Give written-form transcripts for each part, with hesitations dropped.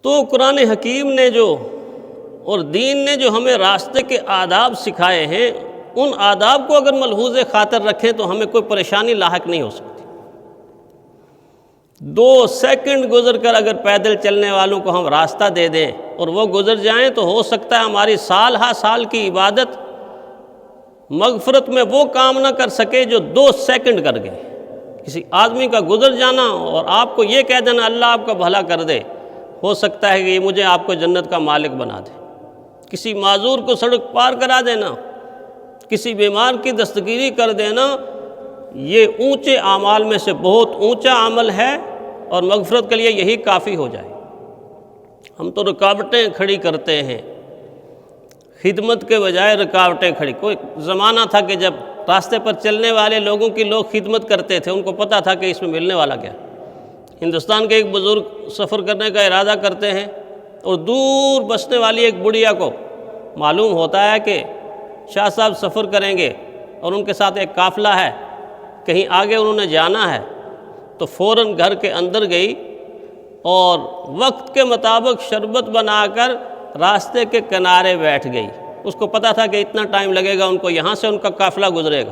تو قرآن حکیم نے جو اور دین نے جو ہمیں راستے کے آداب سکھائے ہیں، ان آداب کو اگر ملحوظ خاطر رکھیں تو ہمیں کوئی پریشانی لاحق نہیں ہو سکتی۔ 2 سیکنڈ گزر کر اگر پیدل چلنے والوں کو ہم راستہ دے دیں اور وہ گزر جائیں تو ہو سکتا ہے ہماری سال ہا سال کی عبادت مغفرت میں وہ کام نہ کر سکے جو 2 سیکنڈ کر گئے۔ کسی آدمی کا گزر جانا اور آپ کو یہ کہہ دینا اللہ آپ کا بھلا کر دے، ہو سکتا ہے کہ یہ مجھے آپ کو جنت کا مالک بنا دے۔ کسی معذور کو سڑک پار کرا دینا، کسی بیمار کی دستگیری کر دینا، یہ اونچے اعمال میں سے بہت اونچا عمل ہے اور مغفرت کے لیے یہی کافی ہو جائے۔ ہم تو رکاوٹیں کھڑی کرتے ہیں، خدمت کے بجائے رکاوٹیں کھڑی۔ کوئی زمانہ تھا کہ جب راستے پر چلنے والے لوگوں کی لوگ خدمت کرتے تھے، ان کو پتہ تھا کہ اس میں ملنے والا کیا۔ ہندوستان کے ایک بزرگ سفر کرنے کا ارادہ کرتے ہیں اور دور بسنے والی ایک بڑھیا کو معلوم ہوتا ہے کہ شاہ صاحب سفر کریں گے اور ان کے ساتھ ایک قافلہ ہے، کہیں آگے انہوں نے جانا ہے، تو فوراً گھر کے اندر گئی اور وقت کے مطابق شربت بنا کر راستے کے کنارے بیٹھ گئی۔ اس کو پتہ تھا کہ اتنا ٹائم لگے گا ان کو، یہاں سے ان کا قافلہ گزرے گا۔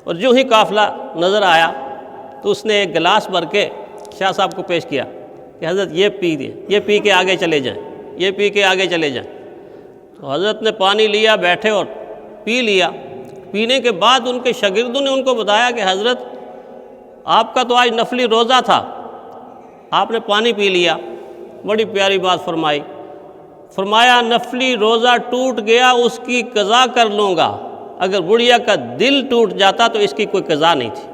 اور جو ہی قافلہ نظر آیا تو اس نے ایک گلاس بھر کے شاہ صاحب کو پیش کیا کہ حضرت یہ پی دیں، یہ پی کے آگے چلے جائیں، یہ پی کے آگے چلے جائیں۔ تو حضرت نے پانی لیا، بیٹھے اور پی لیا۔ پینے کے بعد ان کے شاگردوں نے ان کو بتایا کہ حضرت آپ کا تو آج نفلی روزہ تھا، آپ نے پانی پی لیا۔ بڑی پیاری بات فرمائی، فرمایا نفلی روزہ ٹوٹ گیا، اس کی قضا کر لوں گا۔ اگر بڑھیا کا دل ٹوٹ جاتا تو اس کی کوئی قضا نہیں تھی،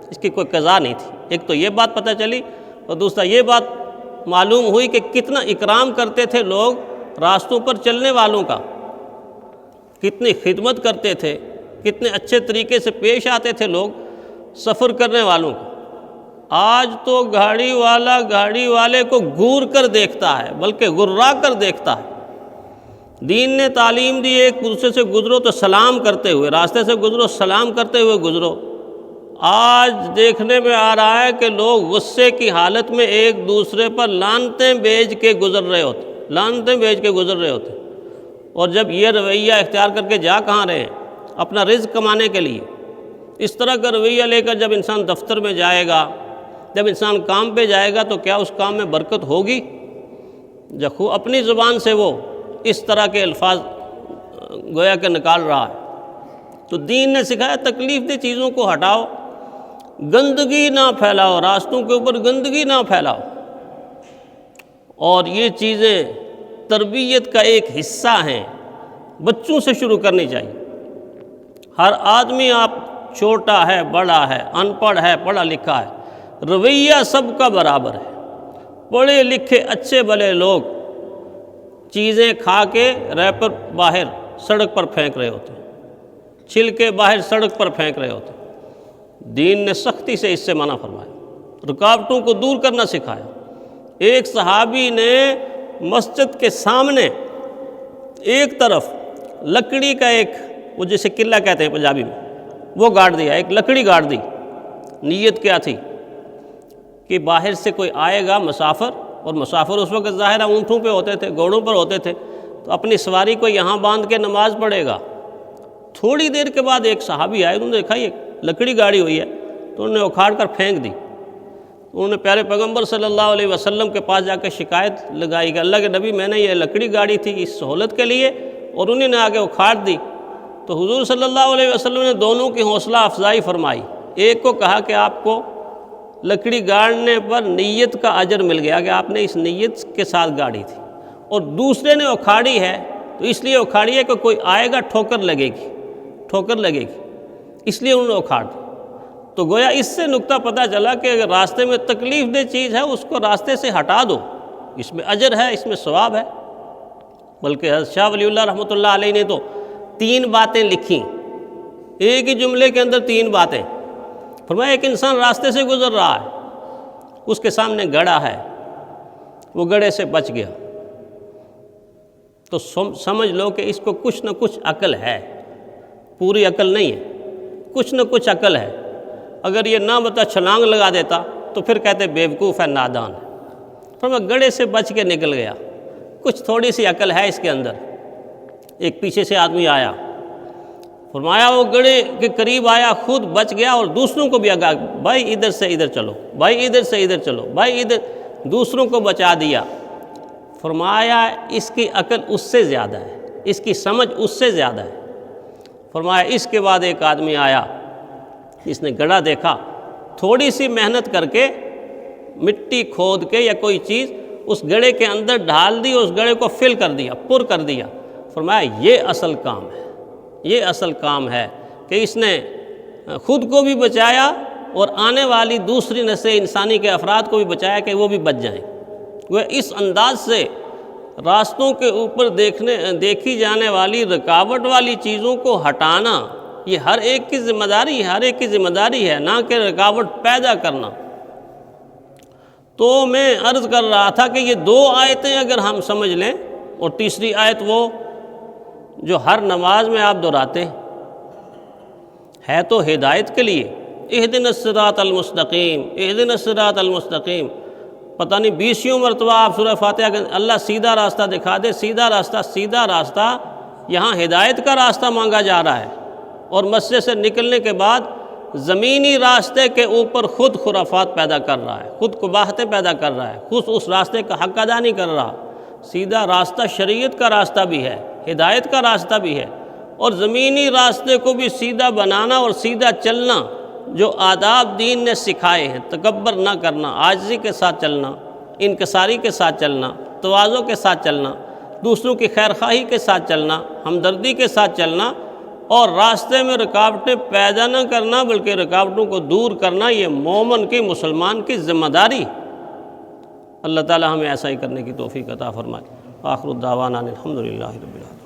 اس کی کوئی قضا نہیں تھی۔ ایک تو یہ بات پتہ چلی اور دوسرا یہ بات معلوم ہوئی کہ کتنا اکرام کرتے تھے لوگ راستوں پر چلنے والوں کا، کتنی خدمت کرتے تھے، کتنے اچھے طریقے سے پیش آتے تھے لوگ سفر کرنے والوں کو۔ آج تو گاڑی والا گاڑی والے کو گور کر دیکھتا ہے، بلکہ غرا کر دیکھتا ہے۔ دین نے تعلیم دی ایک دوسرے سے گزرو تو سلام کرتے ہوئے، راستے سے گزرو سلام کرتے ہوئے گزرو۔ آج دیکھنے میں آ رہا ہے کہ لوگ غصے کی حالت میں ایک دوسرے پر لعنتیں بیچ کے گزر رہے ہوتے، لعنتیں بیچ کے گزر رہے ہوتے۔ اور جب یہ رویہ اختیار کر کے جا کہاں رہے ہیں؟ اپنا رزق کمانے کے لیے۔ اس طرح کا رویہ لے کر جب انسان دفتر میں جائے گا، جب انسان کام پہ جائے گا تو کیا اس کام میں برکت ہوگی؟ جب اپنی زبان سے وہ اس طرح کے الفاظ گویا کہ نکال رہا ہے۔ تو دین نے سکھایا تکلیف دہ چیزوں کو ہٹاؤ، گندگی نہ پھیلاؤ، راستوں کے اوپر گندگی نہ پھیلاؤ۔ اور یہ چیزیں تربیت کا ایک حصہ ہیں، بچوں سے شروع کرنی چاہیے۔ ہر آدمی، آپ چھوٹا ہے بڑا ہے، ان پڑھ ہے پڑھا لکھا ہے، رویہ سب کا برابر ہے۔ پڑھے لکھے اچھے بھلے لوگ چیزیں کھا کے ریپر باہر سڑک پر پھینک رہے ہوتے ہیں، چھلکے باہر سڑک پر پھینک رہے ہوتے ہیں۔ دین نے سختی سے اس سے منع فرمایا، رکاوٹوں کو دور کرنا سکھایا۔ ایک صحابی نے مسجد کے سامنے ایک طرف لکڑی کا ایک، وہ جیسے قلعہ کہتے ہیں پنجابی میں، وہ گاڑ دیا، ایک لکڑی گاڑ دی۔ نیت کیا تھی کہ باہر سے کوئی آئے گا مسافر، اور مسافر اس وقت ظاہرہ اونٹوں پہ ہوتے تھے، گھوڑوں پر ہوتے تھے، تو اپنی سواری کو یہاں باندھ کے نماز پڑھے گا۔ تھوڑی دیر کے بعد ایک صحابی آئے، انہوں نے دیکھا یہ لکڑی گاڑی ہوئی ہے، تو انہوں نے اکھاڑ کر پھینک دی۔ انہوں نے پیارے پیغمبر صلی اللہ علیہ وسلم کے پاس جا کے شکایت لگائی کہ اللہ کے نبی، میں نے یہ لکڑی گاڑی تھی اس سہولت کے لیے اور انہیں نے آگے اکھاڑ دی۔ تو حضور صلی اللہ علیہ وسلم نے دونوں کی حوصلہ افزائی فرمائی۔ ایک کو کہا کہ آپ کو لکڑی گاڑنے پر نیت کا اجر مل گیا کہ آپ نے اس نیت کے ساتھ گاڑی تھی، اور دوسرے نے اکھاڑی ہے تو اس لیے اکھاڑی ہے کہ کوئی آئے گا ٹھوکر لگے گی، ٹھوکر لگے گی، اس لیے انہوں نے اکھاڑ دی۔ تو گویا اس سے نقطہ پتہ چلا کہ اگر راستے میں تکلیف دہ چیز ہے اس کو راستے سے ہٹا دو، اس میں اجر ہے، اس میں ثواب ہے۔ بلکہ حضرت شاہ ولی اللہ رحمۃ اللہ علیہ نے تو 3 باتیں لکھیں، ایک ہی جملے کے اندر 3 باتیں۔ فرمایا ایک انسان راستے سے گزر رہا ہے، اس کے سامنے گڑھا ہے، وہ گڑھے سے بچ گیا، تو سمجھ لو کہ اس کو کچھ نہ کچھ عقل ہے، پوری عقل نہیں ہے، کچھ نہ کچھ عقل ہے۔ اگر یہ نہ بتا چھلانگ لگا دیتا تو پھر کہتے بیوقوف ہے، نادان ہے۔ فرمایا گڑھے سے بچ کے نکل گیا، کچھ تھوڑی سی عقل ہے اس کے اندر۔ ایک پیچھے سے آدمی آیا، فرمایا وہ گڑھے کے قریب آیا، خود بچ گیا اور دوسروں کو بھی آگاہ، بھائی ادھر سے ادھر چلو، بھائی ادھر سے ادھر چلو، بھائی ادھر، دوسروں کو بچا دیا۔ فرمایا اس کی عقل اس سے زیادہ ہے، اس کی سمجھ اس سے زیادہ ہے۔ فرمایا اس کے بعد ایک آدمی آیا، اس نے گڑھا دیکھا، تھوڑی سی محنت کر کے مٹی کھود کے یا کوئی چیز اس گڑھے کے اندر ڈال دی، اس گڑھے کو فل کر دیا، پر کر دیا۔ فرمایا یہ اصل کام ہے، یہ اصل کام ہے کہ اس نے خود کو بھی بچایا اور آنے والی دوسری نسل انسانی کے افراد کو بھی بچایا کہ وہ بھی بچ جائیں۔ وہ اس انداز سے راستوں کے اوپر دیکھی جانے والی رکاوٹ والی چیزوں کو ہٹانا یہ ہر ایک کی ذمہ داری ہے، ہر ایک کی ذمہ داری ہے، نہ کہ رکاوٹ پیدا کرنا۔ تو میں عرض کر رہا تھا کہ یہ دو آیتیں اگر ہم سمجھ لیں، اور تیسری آیت وہ جو ہر نماز میں آپ دہراتے ہے تو ہدایت کے لیے، اہدنا الصراط المستقیم، اہدنا الصراط المستقیم، پتہ نہیں 20 مرتبہ آپ سورہ فاتحہ کہ اللہ سیدھا راستہ دکھا دے، سیدھا راستہ، سیدھا راستہ، یہاں ہدایت کا راستہ مانگا جا رہا ہے، اور مسجد سے نکلنے کے بعد زمینی راستے کے اوپر خود خرافات پیدا کر رہا ہے، خود قباحتیں پیدا کر رہا ہے، خود اس راستے کا حق ادا نہیں کر رہا۔ سیدھا راستہ شریعت کا راستہ بھی ہے، ہدایت کا راستہ بھی ہے، اور زمینی راستے کو بھی سیدھا بنانا اور سیدھا چلنا، جو آداب دین نے سکھائے ہیں، تکبر نہ کرنا، عاجزی کے ساتھ چلنا، انکساری کے ساتھ چلنا، تواضع کے ساتھ چلنا، دوسروں کی خیرخواہی کے ساتھ چلنا، ہمدردی کے ساتھ چلنا، اور راستے میں رکاوٹیں پیدا نہ کرنا بلکہ رکاوٹوں کو دور کرنا، یہ مومن کی، مسلمان کی ذمہ داری۔ اللہ تعالی ہمیں ایسا ہی کرنے کی توفیق عطا فرمائے۔ آخر الدعوانا الحمدللہ رب العالمین۔